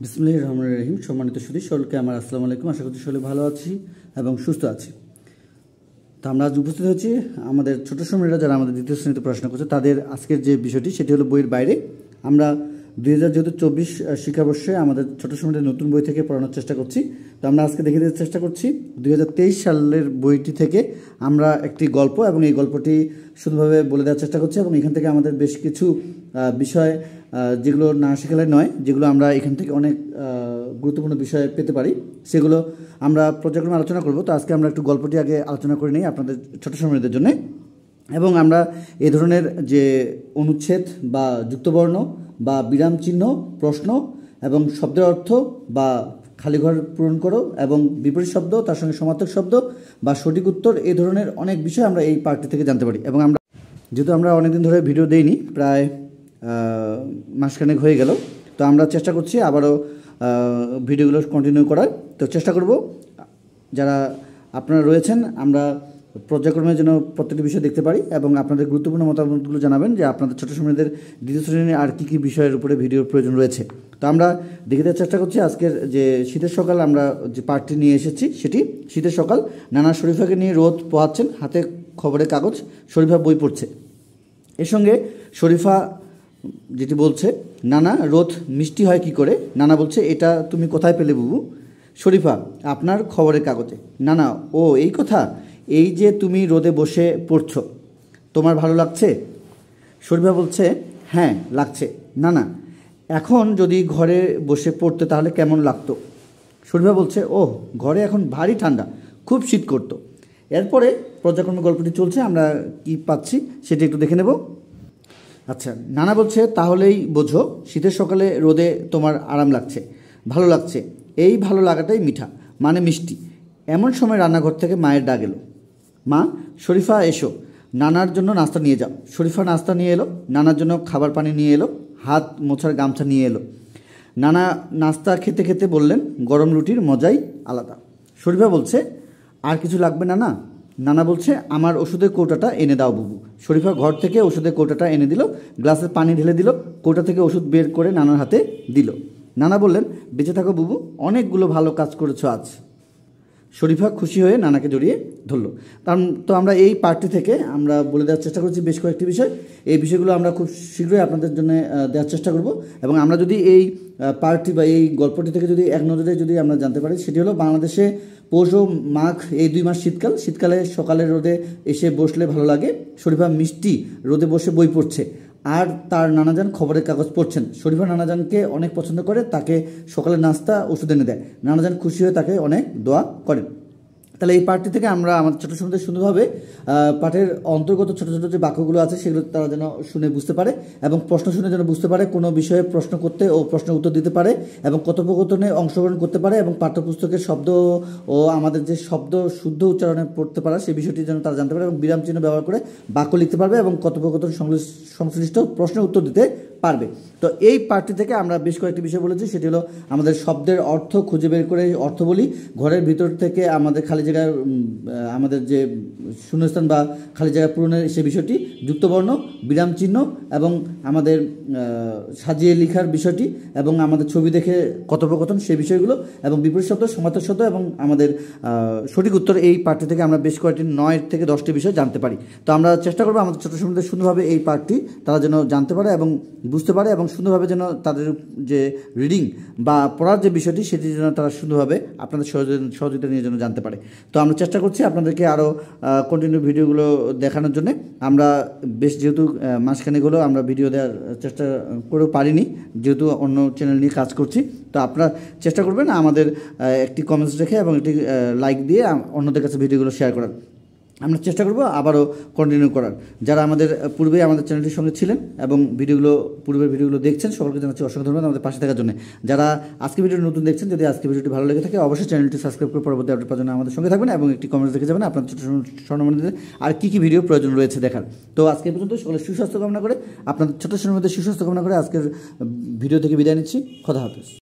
বিসমিল্লাহির রহমানির রহিম। সম্মানিত সুধী সকলকে আমার আসসালামু আলাইকুম। আশা করছি সকলে ভালো আছি এবং সুস্থ আছি। তো আমরা আজ উপস্থিত হয়েছি আমাদের ছোট শ্রমিকরা যারা আমাদের দ্বিতীয় শ্রেণীতে পড়াশোনা করছে তাদের আজকের যে বিষয়টি সেটি হলো বইয়ের বাইরে। আমরা 2024 শিক্ষাবর্ষে আমাদের ছোট শ্রমিকদের নতুন বই থেকে পড়ানোর চেষ্টা করছি। তো আমরা আজকে দেখে দেওয়ার চেষ্টা করছি 2023 সালের বইটি থেকে আমরা একটি গল্প এবং এই গল্পটি শুধুভাবে বলে দেওয়ার চেষ্টা করছি এবং এখান থেকে আমাদের বেশ কিছু বিষয় যেগুলো না শেখালে নয়, যেগুলো আমরা এখান থেকে অনেক গুরুত্বপূর্ণ বিষয় পেতে পারি, সেগুলো আমরা পর্যায়ক্রমে আলোচনা করব। তো আজকে আমরা একটু গল্পটি আগে আলোচনা করে নিই আপনাদের ছোট শ্রমিকদের জন্য। এবং আমরা এই ধরনের যে অনুচ্ছেদ বা যুক্তবর্ণ বা বিরাম চিহ্ন, প্রশ্ন এবং শব্দের অর্থ বা খালি ঘর পূরণ করো এবং বিপরীত শব্দ, তার সঙ্গে সমার্থক শব্দ বা সঠিক উত্তর, এই ধরনের অনেক বিষয় আমরা এই পার্টটি থেকে জানতে পারি। এবং আমরা যেহেতু আমরা অনেকদিন ধরে ভিডিও দেইনি, প্রায় মাসখানেক হয়ে গেল, তো আমরা চেষ্টা করছি আবারও ভিডিওগুলো কন্টিনিউ করার। তো চেষ্টা করব যারা আপনারা রয়েছেন আমরা পর্যায়ক্রমে যেন প্রত্যেকটি বিষয় দেখতে পারি এবং আপনাদের গুরুত্বপূর্ণ মতামতগুলো জানাবেন যে আপনাদের ছোটো শ্রমিকদের দ্বিতীয় শ্রেণীর আর কী কী বিষয়ের উপরে ভিডিওর প্রয়োজন রয়েছে। তো আমরা দেখে দেওয়ার চেষ্টা করছি আজকের যে শীতের সকাল আমরা যে পার্টটি নিয়ে এসেছি সেটি শীতের সকাল। নানা শরীফাকে নিয়ে রোদ পোহাচ্ছেন, হাতে খবরের কাগজ, শরীফা বই পড়ছে। এর সঙ্গে শরীফা যেটি বলছে, নানা রোদ মিষ্টি হয় কি করে? নানা বলছে, এটা তুমি কোথায় পেলে বুবু? শরীফা, আপনার খবরের কাগজে। নানা, ও এই কথা, এই যে তুমি রোদে বসে পড়ছো, তোমার ভালো লাগছে? শরীফা বলছে, হ্যাঁ লাগছে। নানা, এখন যদি ঘরে বসে পড়তে তাহলে কেমন লাগতো? শরীফা বলছে, ও ঘরে এখন ভারী ঠান্ডা, খুব শীত করতো। এরপরে পর্যায়ক্রমে গল্পটি চলছে, আমরা কি পাচ্ছি সেটি একটু দেখে নেব। আচ্ছা, নানা বলছে, তাহলেই বোঝো শীতের সকালে রোদে তোমার আরাম লাগছে, ভালো লাগছে। এই ভালো লাগাটাই মিঠা, মানে মিষ্টি। এমন সময় রান্নাঘর থেকে মায়ের ডাক এলো, মা, শরীফা এসো, নানার জন্য নাস্তা নিয়ে যাও। শরীফা নাস্তা নিয়ে এলো, নানার জন্য খাবার পানি নিয়ে এলো, হাত মোছার গামছা নিয়ে এলো। নানা নাস্তা খেতে খেতে বললেন, গরম রুটির মজাই আলাদা। শরীফা বলছে, আর কিছু লাগবে নানা? নানা বলছে, আমার ওষুধের কৌটাটা এনে দাও বুবু। শরীফা ঘর থেকে ওষুধের কৌটাটা এনে দিল, গ্লাসে পানি ঢেলে দিল, কৌটা থেকে ওষুধ বের করে নানার হাতে দিল। নানা বললেন, বেঁচে থাকো বুবু, অনেকগুলো ভালো কাজ করেছো আজ। শরীফা খুশি হয়ে নানাকে জড়িয়ে ধরলো। তো আমরা এই পার্টটি থেকে আমরা বলে দেওয়ার চেষ্টা করছি বেশ কয়েকটি বিষয়। এই বিষয়গুলো আমরা খুব শীঘ্রই আপনাদের জন্য দেওয়ার চেষ্টা করব। এবং আমরা যদি এই পার্টটি বা এই গল্পটি থেকে যদি এক নজরে যদি আমরা জানতে পারি, সেটি হলো বাংলাদেশে পৌষ ও মাঘ এই 2 মাস শীতকাল। শীতকালে সকালের রোদে এসে বসলে ভালো লাগে। শরীফা মিষ্টি রোদে বসে বই পড়ছে আর তার নানাজান খবরের কাগজ পড়ছেন। শরীফা নানাজানকে অনেক পছন্দ করে, তাকে সকালের নাস্তা ওষুধ এনে দেয়। নানাজান খুশি হয়ে তাকে অনেক দোয়া করেন। তাহলে এই পাঠটি থেকে আমরা আমাদের ছোটো শ্রমিকদের সুন্দরভাবে পাঠের অন্তর্গত ছোটো ছোটো যে বাক্যগুলো আছে সেগুলো তারা যেন শুনে বুঝতে পারে এবং প্রশ্ন শুনে যেন বুঝতে পারে, কোনো বিষয়ে প্রশ্ন করতে ও প্রশ্নের উত্তর দিতে পারে এবং কথোপকথনে অংশগ্রহণ করতে পারে এবং পাঠ্যপুস্তকের শব্দ ও আমাদের যে শব্দ শুদ্ধ উচ্চারণে পড়তে পারে সেই বিষয়টি যেন তারা জানতে পারে এবং বিরাম চিহ্ন ব্যবহার করে বাক্য লিখতে পারবে এবং কথোপকথন সংশ্লিষ্ট প্রশ্নের উত্তর দিতে পারবে। তো এই পার্টটি থেকে আমরা বেশ কয়েকটি বিষয় বলেছি, সেটি হলো আমাদের শব্দের অর্থ খুঁজে বের করে অর্থ বলি, ঘরের ভিতর থেকে আমাদের খালি জায়গায় আমাদের যে শূন্যস্থান বা খালি জায়গা পূরণের সে বিষয়টি, যুক্তবর্ণ, বিরাম চিহ্ন এবং আমাদের সাজিয়ে লেখার বিষয়টি এবং আমাদের ছবি দেখে কথোপকথন সেই বিষয়গুলো এবং বিপরীত শব্দ, সমার্থক শব্দ এবং আমাদের সঠিক উত্তর, এই পার্টটি থেকে আমরা বেশ কয়েকটি 9 থেকে 10টি বিষয় জানতে পারি। তো আমরা চেষ্টা করবো আমাদের ছোটো শ্রমিকদের সুন্দরভাবে এই পার্টটি তারা যেন জানতে পারে এবং বুঝতে পারে এবং সুন্দরভাবে যেন তাদের যে রিডিং বা পড়ার যে বিষয়টি সেটি যেন তারা সুন্দরভাবে আপনাদের সহযোগিতা নিয়ে যেন জানতে পারে। তো আমরা চেষ্টা করছি আপনাদেরকে আরও কন্টিনিউ ভিডিওগুলো দেখানোর জন্য। আমরা বেশ যেহেতু মাসখানেক হলো আমরা ভিডিও দেওয়ার চেষ্টা করেও পারিনি, যেহেতু অন্য চ্যানেল নিয়ে কাজ করছি। তো আপনারা চেষ্টা করবেন আমাদের একটি কমেন্টস রেখে এবং একটি লাইক দিয়ে অন্যদের কাছে ভিডিওগুলো শেয়ার করার। আমরা চেষ্টা করব আবারও কন্টিনিউ করার। যারা আমাদের পূর্বে আমাদের চ্যানেলটির সঙ্গে ছিলেন এবং পূর্বের ভিডিওগুলো দেখছেন, সকলকে জানাচ্ছি অসংখ্য ধন্যবাদ আমাদের পাশে থাকার জন্য। যারা আজকে ভিডিও নতুন দেখছেন, যদি আজকে ভিডিওটি ভালো লেগে থাকে অবশ্যই চ্যানেলটি সাবস্ক্রাইব করে পরবর্তী আপডেট পাওয়ার জন্য আমাদের সঙ্গে থাকবেন এবং একটি কমেন্টস দেখে যাবেন আপনার ছোটো স্বর্ণমণিদের আর কী ভিডিও প্রয়োজন রয়েছে দেখার। তো আজকে পর্যন্ত সকলের সুস্বাস্থ্য কামনা করে, আপনাদের ছোটো স্বর্ণমণিদের সুস্বাস্থ্য কামনা করে আজকের ভিডিও থেকে বিদায় নিচ্ছি। খোদা হাফেজ।